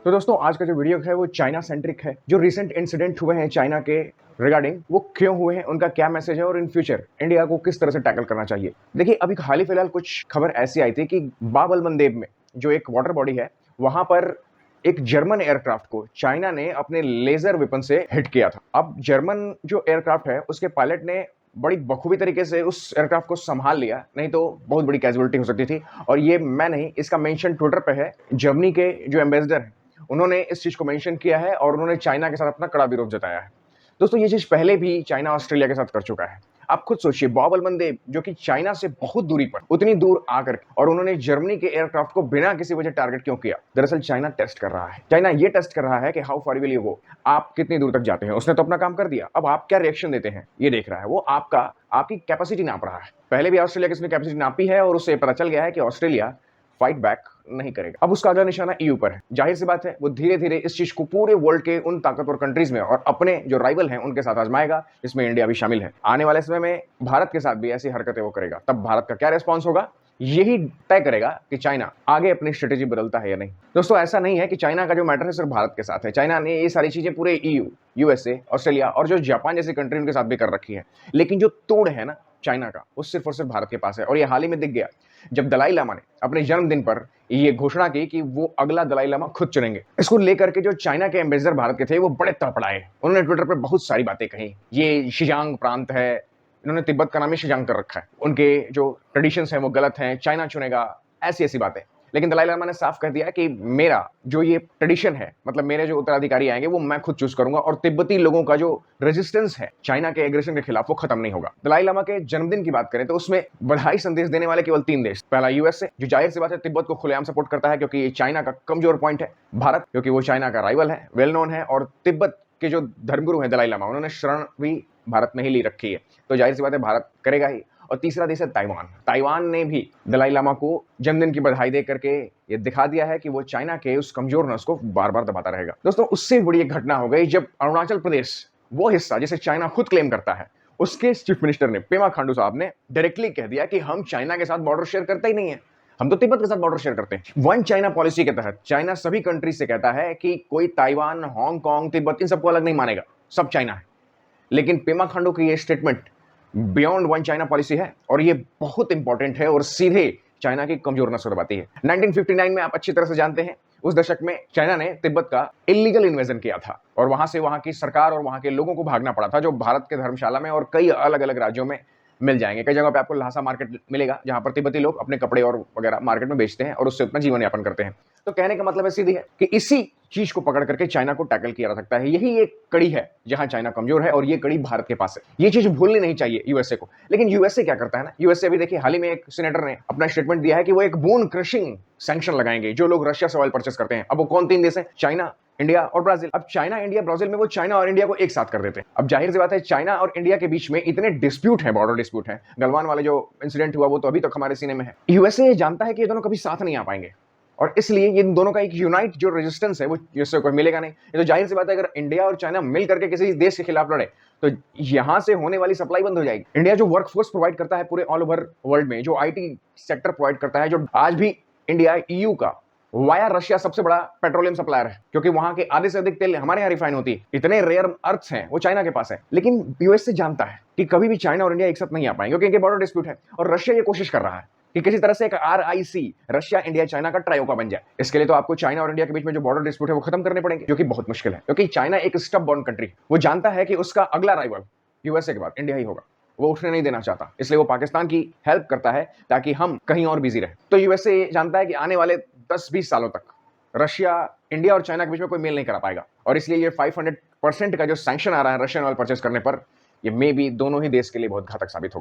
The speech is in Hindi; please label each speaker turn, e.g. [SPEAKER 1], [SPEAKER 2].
[SPEAKER 1] तो दोस्तों आज का जो वीडियो है वो चाइना सेंट्रिक है। जो रिसेंट इंसिडेंट हुए हैं चाइना के रिगार्डिंग वो क्यों हुए हैं, उनका क्या मैसेज है और इन फ्यूचर इंडिया को किस तरह से टैकल करना चाहिए। देखिए अभी हाल ही फिलहाल कुछ खबर ऐसी आई थी कि बाब अल मंदेब में जो एक वाटर बॉडी है वहां पर एक जर्मन एयरक्राफ्ट को चाइना ने अपने लेजर वेपन से हिट किया था। अब जर्मन जो एयरक्राफ्ट है उसके पायलट ने बड़ी बखूबी तरीके से उस एयरक्राफ्ट को संभाल लिया, नहीं तो बहुत बड़ी कैजुअलिटी हो सकती थी। और ये मैं नहीं, इसका मेंशन ट्विटर पे है। जर्मनी के जो एम्बेसडर हैं उन्होंने इस चीज को मेंशन किया है और उन्होंने चाइना के साथ अपना कड़ा विरोध जताया है। दोस्तों ये चीज पहले भी चाइना ऑस्ट्रेलिया के साथ कर चुका है। आप खुद सोचिए, बाब अल मंदेब जो कि चाइना से बहुत दूरी पर उतनी दूर आकर और उन्होंने जर्मनी के एयरक्राफ्ट को बिना किसी वजह टारगेट क्यों किया। दरअसल चाइना टेस्ट कर रहा है, चाइना ये टेस्ट कर रहा है कि how far will you go, आप कितनी दूर तक जाते हैं। उसने तो अपना काम कर दिया, अब आप क्या रिएक्शन देते हैं ये देख रहा है। वो आपकी कैपेसिटी नाप रहा है। पहले भी ऑस्ट्रेलिया की उसने कैपेसिटी नापी है और उससे पता चल गया है कि ऑस्ट्रेलिया फाइट बैक नहीं करेगा। अब उसका अगला निशाना ईयू पर है। जाहिर सी बात है वो धीरे धीरे इस चीज को पूरे वर्ल्ड के उन ताकतवर कंट्रीज में और अपने जो राइवल हैं उनके साथ आजमाएगा, जिसमें इंडिया भी शामिल है। आने वाले समय में भारत के साथ भी ऐसी हरकतें वो करेगा, तब भारत का क्या रिस्पॉन्स होगा यही तय करेगा कि चाइना आगे अपनी स्ट्रेटेजी बदलता है या नहीं। दोस्तों ऐसा नहीं है कि चाइना का जो मैटर है सिर्फ भारत के साथ है। चाइना ने ये सारी चीजें पूरे ईयू, यूएसए, ऑस्ट्रेलिया और जो जापान जैसी कंट्री उनके साथ भी कर रखी है। लेकिन जो तोड़ है ना चाइना का, वो सिर्फ और सिर्फ भारत के पास है। और ये हाल ही में दिख गया जब दलाई लामा ने अपने जन्मदिन पर ये घोषणा की कि वो अगला दलाई लामा खुद चुनेंगे। इसको लेकर के जो चाइना के एम्बेसडर भारत के थे वो बड़े तड़पड़ाए। उन्होंने ट्विटर पर बहुत सारी बातें कही। ये शिजांग प्रांत है, इन्होंने तिब्बत का नाम ही शिजांग कर रखा है, उनके जो ट्रेडिशंस हैं वो गलत हैं, चाइना चुनेगा, ऐसी ऐसी बातें। लेकिन दलाई लामा ने साफ कह दिया कि मेरा जो ये ट्रेडिशन है, मतलब मेरे जो उत्तराधिकारी आएंगे वो मैं खुद चूज करूंगा और तिब्बती लोगों का जो रेजिस्टेंस है चाइना के एग्रेशन के खिलाफ वो खत्म नहीं होगा। दलाई लामा के जन्मदिन की बात करें तो उसमें बधाई संदेश देने वाले केवल 3 देश। पहला यूएसए, जो जाहिर सी बात है तिब्बत को खुलेआम सपोर्ट करता है क्योंकि ये चाइना का कमजोर पॉइंट है। भारत, क्योंकि वो चाइना का राइवल है, वेल नोन है, और तिब्बत के जो धर्मगुरु हैं दलाई लामा, उन्होंने शरण भी भारत में ही ली रखी है, तो जाहिर सी बात है भारत करेगा ही। और तीसरा देश है ताइवान। ताइवान ने भी दलाई लामा को जन्मदिन की बधाई दे करके ये दिखा दिया है कि वो चाइना के उस कमजोर नस को बार बार दबाता रहेगा। दोस्तों उससे बड़ी एक घटना हो गई जब अरुणाचल प्रदेश, वो हिस्सा जिसे चाइना खुद क्लेम करता है, उसके चीफ मिनिस्टर ने, पेमा खांडू साहब ने डायरेक्टली कह दिया कि हम चाइना के साथ बॉर्डर शेयर करते ही नहीं है, हम तो तिब्बत के साथ बॉर्डर शेयर करते हैं। वन चाइना पॉलिसी के तहत चाइना सभी कंट्री से कहता है कि कोई ताइवान, हांगकांग, तिब्बत इन सबको अलग नहीं मानेगा, सब चाइना है। लेकिन पेमा खांडू की ये statement beyond one China policy है और ये बहुत इंपॉर्टेंट है और सीधे चाइना की कमजोर नस दबाती है। 1959 में आप अच्छी तरह से जानते हैं, उस दशक में चाइना ने तिब्बत का इलीगल इन्वेजन किया था और वहां से वहां की सरकार और वहां के लोगों को भागना पड़ा था, जो भारत के धर्मशाला में और कई अलग अलग राज्यों में मिल जाएंगे। कई जगह पे आपको लहासा मार्केट मिलेगा जहां पर तिब्बती लोग अपने कपड़े और वगैरह मार्केट में बेचते हैं और उससे अपना जीवन यापन करते हैं। तो कहने का मतलब है सीधी है कि इसी चीज को पकड़ करके चाइना को टैकल किया जा सकता है। यही एक कड़ी है जहां चाइना कमजोर है और ये कड़ी भारत के पास है। ये चीज भूलनी नहीं चाहिए यूएसए को। लेकिन यूएसए क्या करता है ना, यूएसए अभी देखिए हाल ही में एक सीनेटर ने अपना स्टेटमेंट दिया है कि वो एक बोन क्रशिंग सैंक्शन लगाएंगे जो लोग रशिया से ऑयल परचेस करते हैं। अब वो कौन 3 देश है? चाइना, इंडिया और ब्राजील। अब चाइना, इंडिया, ब्राजील में वो चाइना और इंडिया को एक साथ कर देते हैं। अब जाहिर सी बात है चाइना और इंडिया के बीच में इतने डिस्प्यूट है, बॉर्डर डिस्प्यूट है। गलवान वाले जो इंसिडेंट हुआ वो तो अभी तक हमारे सीने में है। यूएसए ये जानता है कि ये दोनों कभी साथ नहीं आ पाएंगे और इसलिए इन दोनों का एक यूनाइट जो रेजिस्टेंस है वो यूएसए को मिलेगा नहीं। ये तो जाहिर सी बात है अगर इंडिया और चाइना मिल करके किसी देश के खिलाफ लड़े तो यहां से होने वाली सप्लाई बंद हो जाएगी। इंडिया जो वर्कफोर्स प्रोवाइड करता है पूरे ऑल ओवर वर्ल्ड में, जो आईटी सेक्टर प्रोवाइड करता है, जो आज भी इंडिया ईयू का वाया रशिया सबसे बड़ा पेट्रोलियम सप्लायर है क्योंकि वहां के आधे से अधिक तेल हमारे यहाँ रिफाइन होती है। इतने रेयर अर्थ्स हैं वो चाइना के पास है। लेकिन यूएसए जानता है कि कभी भी चाइना और इंडिया एक साथ नहीं आ पाएंगे क्योंकि इनके बॉर्डर डिस्प्यूट है और रशिया ये कोशिश कर रहा है कि किसी तरह से एक RIC, रशिया इंडिया चाइना का ट्रायोका बन जाए। इसके लिए तो आपको चाइना और इंडिया के बीच में जो बॉर्डर डिस्प्यूट है वो खत्म करने पड़ेंगे, जो कि बहुत मुश्किल है क्योंकि चाइना एक स्टब बॉर्न कंट्री, वो जानता है कि उसका अगला राइवल यूएसए के बाद इंडिया ही होगा, वो उठने नहीं देना चाहता। इसलिए वो पाकिस्तान की हेल्प करता है ताकि हम कहीं और बिजी रहे। तो यूएसए जानता है कि आने वाले 10-20 सालों तक रशिया, इंडिया और चाइना के बीच में कोई मेल नहीं करा पाएगा और इसलिए ये 500% का जो सैंक्शन आ रहा है रशियन ऑयल परचेस करने पर, ये मे बी दोनों ही देश के लिए बहुत घातक साबित होगा।